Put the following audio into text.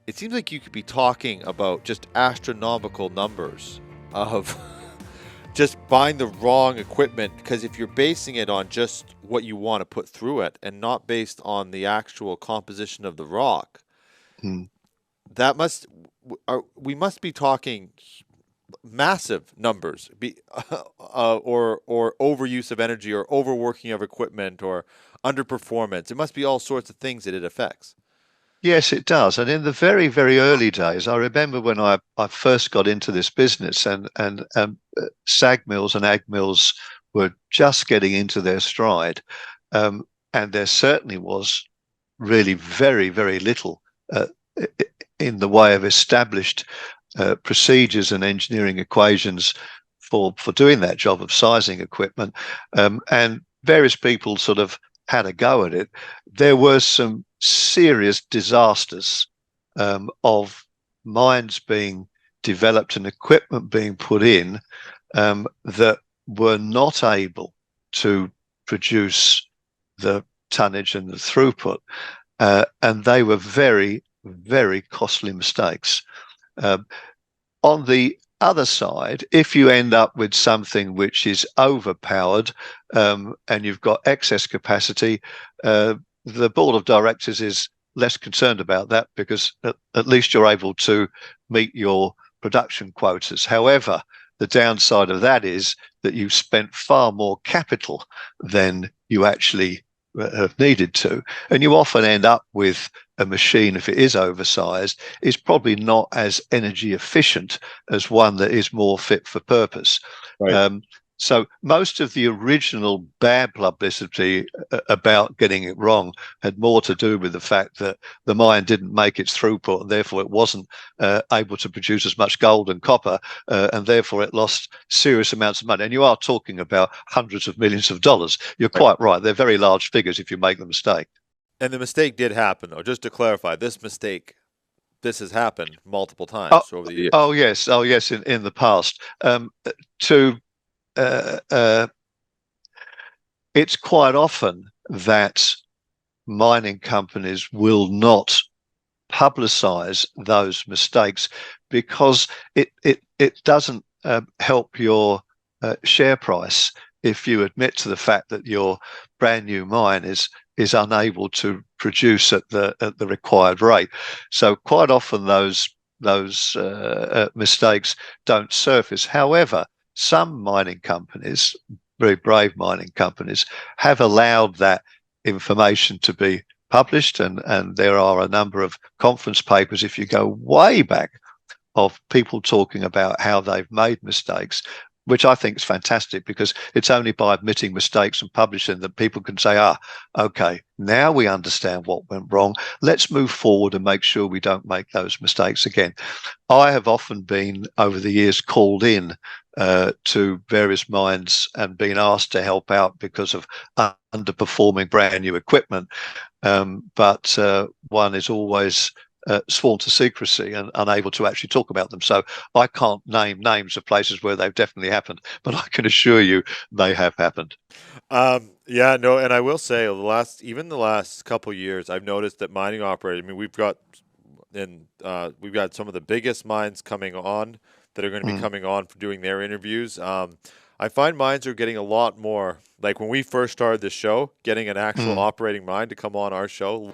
it seems like you could be talking about just astronomical numbers of just buying the wrong equipment, because if you're basing it on just what you want to put through it and not based on the actual composition of the rock, Mm. that must we must be talking massive numbers, or overuse of energy, or overworking of equipment, or underperformance. It must be all sorts of things that it affects. Yes, it does. And in the very, very early days, I remember when I first got into this business, and sag mills and ag mills were just getting into their stride. Um, and there certainly was really very, very little uh, in the way of established procedures and engineering equations for doing that job of sizing equipment. And various people sort of had a go at it. There were some serious disasters of mines being developed and equipment being put in that were not able to produce the tonnage and the throughput. And they were very, very costly mistakes. Um, on the other side, if you end up with something which is overpowered and you've got excess capacity, the board of directors is less concerned about that because at least you're able to meet your production quotas. However, the downside of that is that you've spent far more capital than you actually have needed to. And you often end up with a machine, if it is oversized, is probably not as energy efficient as one that is more fit for purpose. Right. So most of the original bad publicity about getting it wrong had more to do with the fact that the mine didn't make its throughput, and therefore it wasn't able to produce as much gold and copper, and therefore it lost serious amounts of money. And you are talking about hundreds of millions of dollars. You're quite right. They're very large figures if you make the mistake. And the mistake did happen, though. Just to clarify, this has happened multiple Oh, times over the oh years. yes, oh yes, in the past. To uh, uh, it's quite often that mining companies will not publicize those mistakes because it doesn't help your share price if you admit to the fact that your brand new mine is unable to produce at the required rate. So quite often those mistakes don't surface. However, some mining companies, very brave mining companies, have allowed that information to be published, and there are a number of conference papers, if you go way back, of people talking about how they've made mistakes, which I think is fantastic because it's only by admitting mistakes and publishing that people can say, okay, now we understand what went wrong. Let's move forward and make sure we don't make those mistakes again. I have often been, over the years, called in to various mines and been asked to help out because of underperforming brand new equipment. But one is always sworn to secrecy and unable to actually talk about them. So I can't name names of places where they've definitely happened, but I can assure you they have happened. Yeah, no, and I will say the last couple of years, I've noticed that mining operators. I mean, we've got some of the biggest mines coming on that are going to be Mm, coming on for doing their interviews. I find mines are getting a lot more, like when we first started the show, getting an actual mm. operating mine to come on our show.